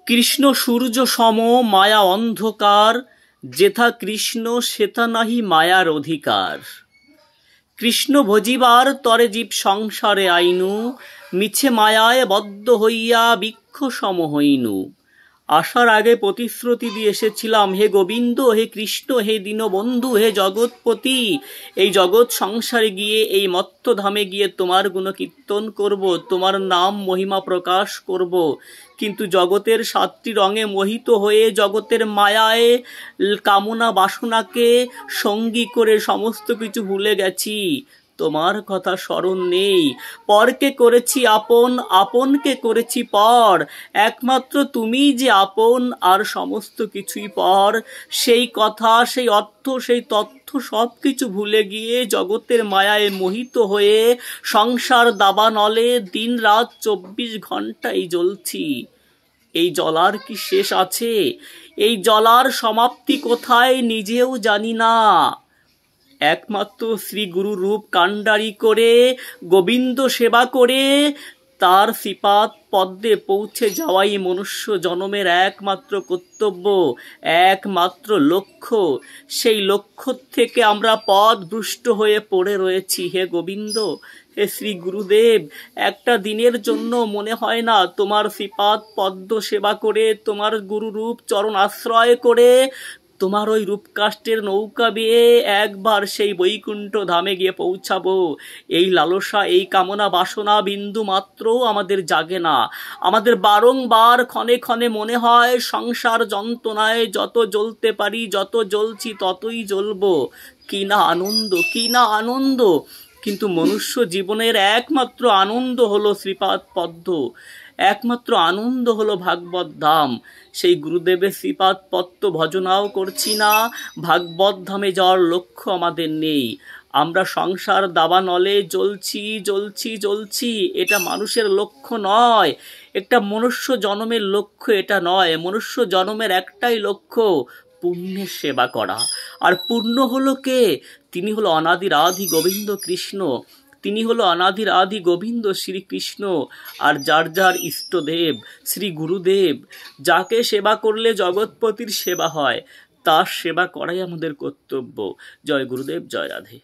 কৃষ্ণ সূর্য সম মায়া অন্ধকার, যেথা কৃষ্ণ সেথা নাহি মায়ার অধিকার। কৃষ্ণ ভজিবার তরে জীব সংসারে আইনু, মিছে মায়ায় বদ্ধ হইয়া বৃক্ষ সম হইনু। আসার আগে প্রতিশ্রুতি দিয়ে এসেছিলাম, হে গোবিন্দ, হে কৃষ্ণ, হে দীনবন্ধু, হে জগৎপতি, এই জগৎ সংসারে গিয়ে, এই মত্তধামে গিয়ে তোমার গুণ কীর্তন করব, তোমার নাম মহিমা প্রকাশ করব। কিন্তু জগতের সাতটি রঙে মোহিত হয়ে, জগতের মায়ায় কামনা বাসনাকে সঙ্গী করে সমস্ত কিছু ভুলে গেছি। তোমার কথা স্মরণ নেই। পরকে করেছি আপন, আপনকে করেছি পর। একমাত্র তুমি যে আপন, আর সমস্ত কিছুই পর। সেই কথা, সেই অর্থ, সেই তথ্য সব কিছু ভুলে গিয়ে জগতের মায়ায় মোহিত হয়ে সংসার দাবানলে দিন রাত 24 ঘন্টাই জ্বলছি। এই জ্বলার কি শেষ আছে? এই জ্বলার সমাপ্তি কোথায় নিজেও জানি না। একমাত্র শ্রী গুরু রূপ কাণ্ডারি করে, গোবিন্দ সেবা করে, তার শ্রীপাদ পদ্মে পৌঁছে যাওয়াই মনুষ্য জন্মের একমাত্র কর্তব্য, একমাত্র লক্ষ্য। সেই লক্ষ্য থেকে আমরা পথভ্রষ্ট হয়ে পড়ে রয়েছি। হে গোবিন্দ, হে শ্রী গুরুদেব, একটা দিনের জন্য মনে হয় না তোমার শ্রীপাদ পদ্ম সেবা করে, তোমার গুরুরূপ চরণ আশ্রয় করে, তোমার ওই রূপকাষ্ঠের নৌকা বেয়ে একবার সেই বৈকুণ্ঠ ধামে গিয়ে পৌঁছাবো। এই লালসা, এই কামনা বাসনা বিন্দু মাত্র আমাদের জাগে না। আমাদের বারংবার ক্ষণে ক্ষণে মনে হয় সংসার যন্ত্রণায় যত জ্বলতে পারি, যত জ্বলছি ততই জ্বলবো। কি না আনন্দ, কি না আনন্দ! কিন্তু মনুষ্য জীবনের একমাত্র আনন্দ হলো শ্রীপাদ পদ্ম, একমাত্র আনন্দ হলো ভাগবত ধাম। সেই গুরুদেবের শ্রীপাদ পদ্ম ভজনাও করছি না, ভাগবত ধামে যাওয়ার লক্ষ্য আমাদের নেই। আমরা সংসার দাবানলে জ্বলছি জ্বলছি জ্বলছি। এটা মানুষের লক্ষ্য নয়, একটা মনুষ্য জন্মের লক্ষ্য এটা নয়। মনুষ্য জন্মের একটাই লক্ষ্য, পুণ্যের সেবা করা। আর পুণ্য হলো কে? তিনি হলো অনাদির আদি গোবিন্দ কৃষ্ণ। তিনি হলো অনাদির আদি গোবিন্দ শ্রীকৃষ্ণ। আর যার যার ইষ্টদেব শ্রী গুরুদেব, যাকে সেবা করলে জগৎপতির সেবা হয়, তার সেবা করাই আমাদের কর্তব্য। জয় গুরুদেব, জয় রাধে।